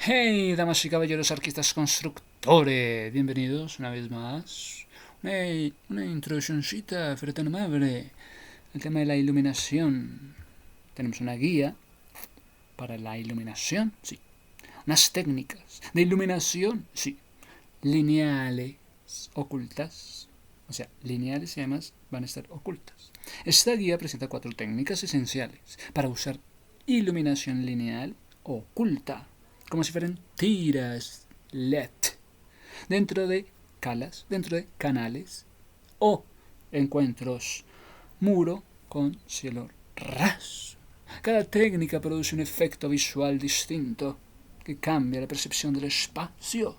Hey, damas y caballeros, arquitectos constructores, bienvenidos una vez más. Una introduccióncita, pero tan amable. El tema de la iluminación. Tenemos una guía para la iluminación, sí. Unas técnicas de iluminación, sí. Lineales, ocultas. O sea, lineales y además van a estar ocultas. Esta guía presenta 4 técnicas esenciales para usar iluminación lineal oculta, como si fueran tiras LED, dentro de calas, dentro de canales o encuentros muro con cielo raso. Cada técnica produce un efecto visual distinto que cambia la percepción del espacio.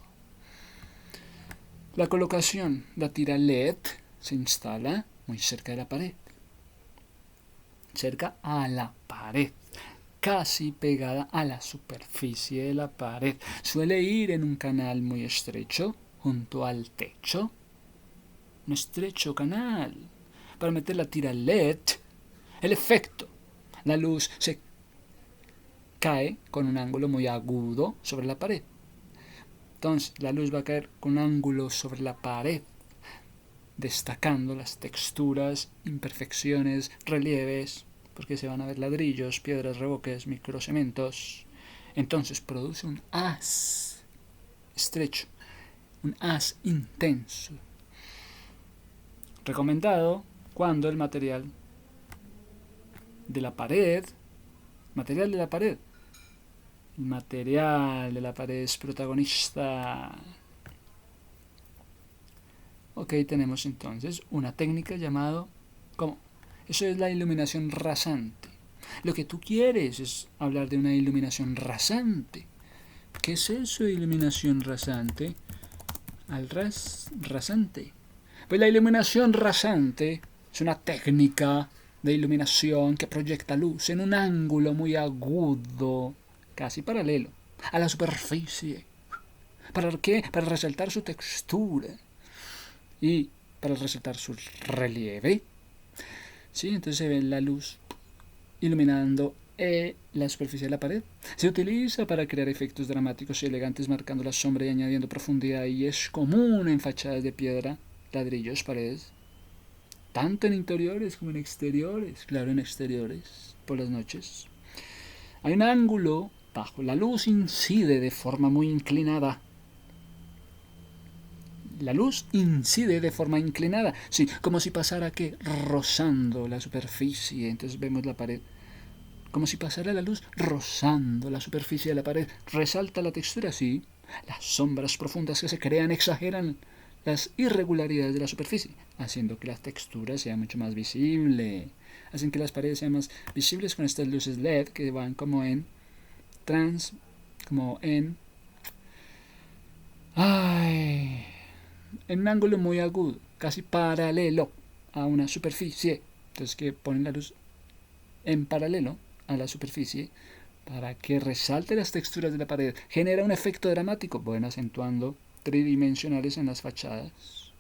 La colocación de la tira LED se instala muy cerca de la pared, cerca a la pared, casi pegada a la superficie de la pared. Suele ir en un canal muy estrecho junto al techo. Un estrecho canal para meter la tira LED. El efecto. La luz se cae con un ángulo muy agudo sobre la pared. Entonces la luz va a caer con un ángulo sobre la pared, destacando las texturas, imperfecciones, relieves, porque se van a ver ladrillos, piedras, revoques, microcementos. Entonces produce un haz estrecho, un haz intenso. Recomendado cuando el material de la pared, el material de la pared es protagonista. Ok, tenemos entonces una técnica llamada, ¿cómo? Eso es la iluminación rasante. Lo que tú quieres es hablar de una iluminación rasante. ¿Qué es eso de iluminación rasante? Rasante. Pues la iluminación rasante es una técnica de iluminación que proyecta luz en un ángulo muy agudo, casi paralelo a la superficie. ¿Para qué? Para resaltar su textura y para resaltar su relieve. ¿Sí? Entonces se ve la luz iluminando la superficie de la pared. Se utiliza para crear efectos dramáticos y elegantes, marcando la sombra y añadiendo profundidad, y es común en fachadas de piedra, ladrillos, paredes, tanto en interiores como en exteriores. Claro, en exteriores, por las noches. Hay un ángulo bajo. La luz incide de forma muy inclinada. La luz incide de forma inclinada. Sí, como si pasara, ¿qué? Rozando la superficie. Entonces vemos la pared como si pasara la luz rozando la superficie de la pared. Resalta la textura, sí. Las sombras profundas que se crean exageran las irregularidades de la superficie, haciendo que la textura sea mucho más visible. Hacen que las paredes sean más visibles con estas luces LED que van como en ay, en un ángulo muy agudo, casi paralelo a una superficie. Entonces que ponen la luz en paralelo a la superficie para que resalte las texturas de la pared. Genera un efecto dramático, bueno, acentuando tridimensionales en las fachadas.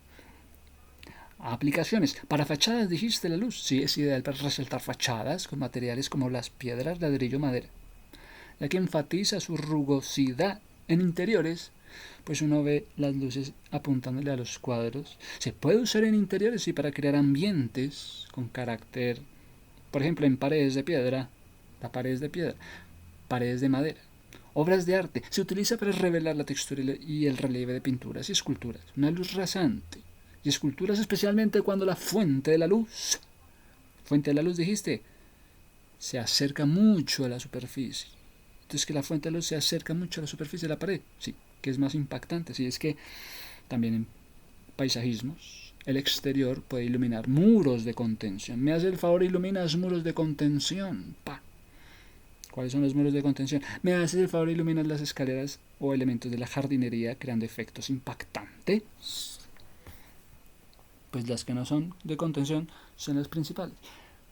Aplicaciones. Para fachadas dijiste la luz. Sí, es ideal para resaltar fachadas con materiales como las piedras, ladrillo, madera, ya que enfatiza su rugosidad. En interiores, pues uno ve las luces apuntándole a los cuadros. Se puede usar en interiores y para crear ambientes con carácter, por ejemplo, en paredes de piedra, la paredes de piedra, paredes de madera. Obras de arte. Se utiliza para revelar la textura y el relieve de pinturas y esculturas. Una luz rasante. Y esculturas especialmente cuando la fuente de la luz, dijiste, se acerca mucho a la superficie. Entonces que la fuente de luz se acerca mucho a la superficie de la pared. Sí, que es más impactante. Sí, es que también en paisajismos el exterior puede iluminar muros de contención. Me hace el favor, iluminas muros de contención. Pa. ¿Cuáles son los muros de contención? Me haces el favor, iluminar las escaleras o elementos de la jardinería creando efectos impactantes. Pues las que no son de contención son las principales.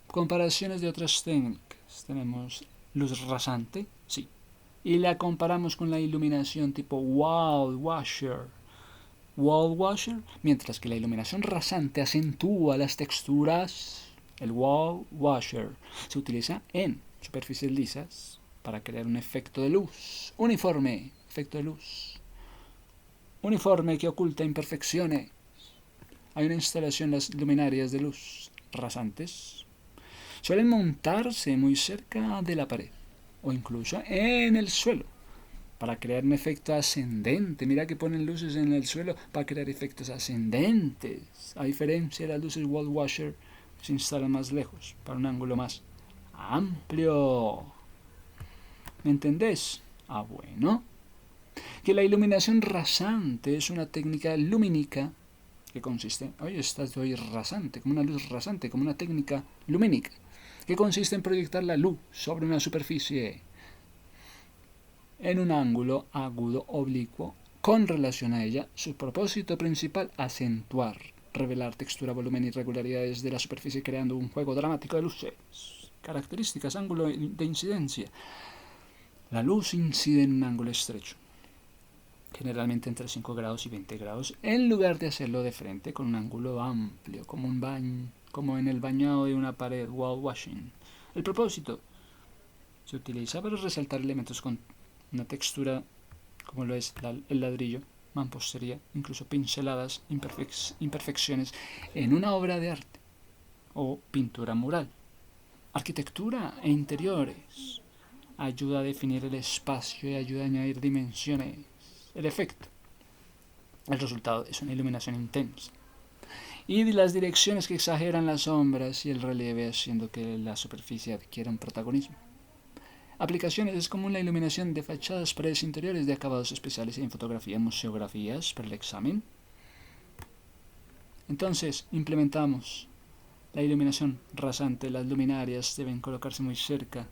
Comparaciones de otras técnicas. Tenemos luz rasante, sí. Y la comparamos con la iluminación tipo wall washer. Mientras que la iluminación rasante acentúa las texturas. El wall washer se utiliza en superficies lisas para crear un efecto de luz uniforme, efecto de luz. Uniforme que oculta imperfecciones. Hay una instalación en las luminarias de luz rasantes. Suelen montarse muy cerca de la pared o incluso en el suelo para crear un efecto ascendente. Mira que ponen luces en el suelo para crear efectos ascendentes. A diferencia de las luces wall washer que se instalan más lejos para un ángulo más amplio. ¿Me entendés? Ah, bueno. Que la iluminación rasante es una técnica lumínica que consiste, oye, estoy rasante, como una luz rasante, como una técnica lumínica, que consiste en proyectar la luz sobre una superficie en un ángulo agudo oblicuo con relación a ella. Su propósito principal, acentuar, revelar textura, volumen y irregularidades de la superficie creando un juego dramático de luces. Características, ángulo de incidencia. La luz incide en un ángulo estrecho, generalmente entre 5 grados y 20 grados, en lugar de hacerlo de frente con un ángulo amplio, como en el bañado de una pared, wall washing. El propósito se utiliza para resaltar elementos con una textura como lo es el ladrillo, mampostería, incluso pinceladas, imperfecciones en una obra de arte o pintura mural. Arquitectura e interiores. Ayuda a definir el espacio y ayuda a añadir dimensiones. El efecto. El resultado es una iluminación intensa. Y de las direcciones que exageran las sombras y el relieve haciendo que la superficie adquiera un protagonismo. Aplicaciones es común la iluminación de fachadas, paredes interiores de acabados especiales en fotografía, museografías para el examen. Entonces, implementamos la iluminación rasante. Las luminarias deben colocarse muy cerca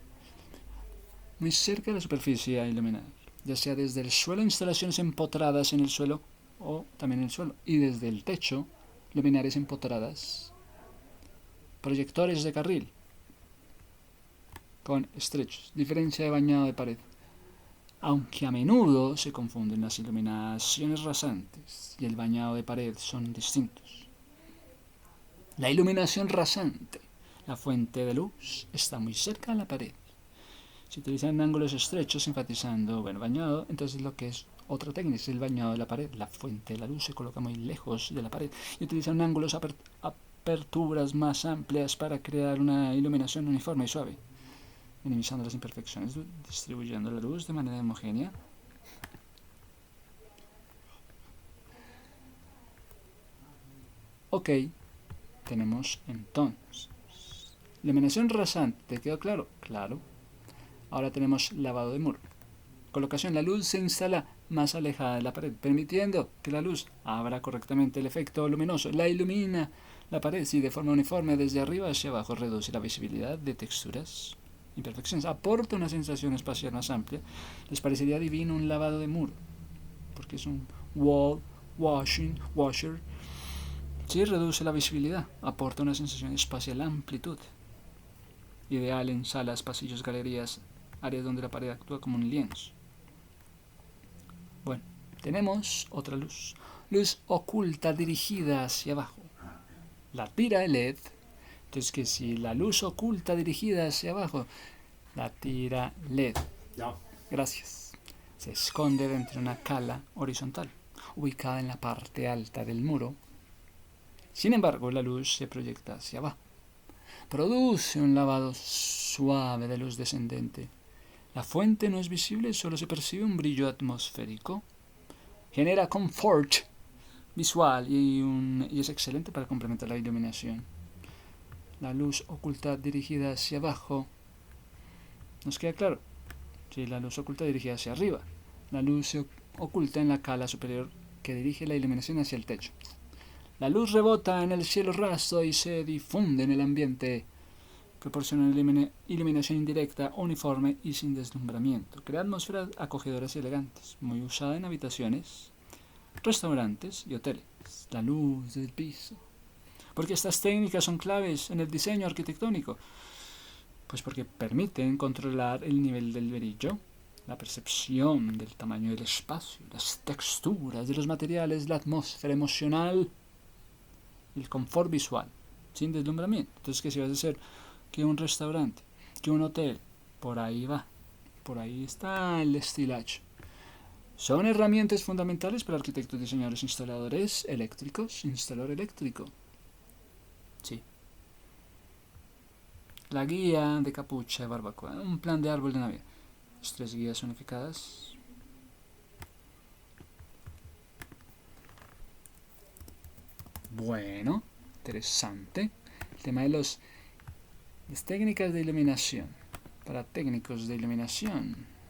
de la superficie a iluminar, ya sea desde el suelo, instalaciones empotradas en el suelo o también en el suelo, y desde el techo, luminarias empotradas, proyectores de carril con estrechos, diferencia de bañado de pared, aunque a menudo se confunden las iluminaciones rasantes y el bañado de pared son distintos. La iluminación rasante, la fuente de luz, está muy cerca de la pared. Se utilizan ángulos estrechos enfatizando, bañado, entonces lo que es otra técnica es el bañado de la pared. La fuente de la luz se coloca muy lejos de la pared y utilizan ángulos, aperturas más amplias para crear una iluminación uniforme y suave, minimizando las imperfecciones, distribuyendo la luz de manera homogénea. Ok, tenemos entonces iluminación rasante. ¿Te quedó claro? Claro. Ahora tenemos lavado de muro. Colocación. La luz se instala más alejada de la pared, permitiendo que la luz abra correctamente el efecto luminoso. La ilumina la pared, sí, de forma uniforme desde arriba hacia abajo. Reduce la visibilidad de texturas, imperfecciones. Aporta una sensación espacial más amplia. Les parecería divino un lavado de muro, porque es un wall washer. Sí, reduce la visibilidad. Aporta una sensación espacial amplitud. Ideal en salas, pasillos, galerías, áreas donde la pared actúa como un lienzo. Bueno, tenemos otra luz. Luz oculta dirigida hacia abajo. La tira de LED. Entonces, que si la luz oculta dirigida hacia abajo, la tira LED. Ya. Gracias. Se esconde dentro de una cala horizontal, ubicada en la parte alta del muro. Sin embargo, la luz se proyecta hacia abajo. Produce un lavado suave de luz descendente. La fuente no es visible, solo se percibe un brillo atmosférico. Genera confort visual y es excelente para complementar la iluminación. La luz oculta dirigida hacia abajo. ¿Nos queda claro? Sí, la luz oculta dirigida hacia arriba. La luz se oculta en la cala superior que dirige la iluminación hacia el techo. La luz rebota en el cielo raso y se difunde en el ambiente. Proporciona una iluminación indirecta, uniforme y sin deslumbramiento. Crea atmósferas acogedoras y elegantes, muy usada en habitaciones, restaurantes y hoteles. La luz del piso. ¿Por qué estas técnicas son claves en el diseño arquitectónico? Pues porque permiten controlar el nivel del brillo, la percepción del tamaño del espacio, las texturas de los materiales, la atmósfera emocional, el confort visual, sin deslumbramiento. Entonces, que si vas a hacer que un restaurante, que un hotel, por ahí va, por ahí está el estilacho. Son herramientas fundamentales para arquitectos, diseñadores, instaladores eléctricos. Instalador eléctrico. Sí. La guía de capucha de barbacoa. Un plan de árbol de Navidad. Las 3 guías unificadas. Bueno, interesante. El tema de las técnicas de iluminación. Para técnicos de iluminación.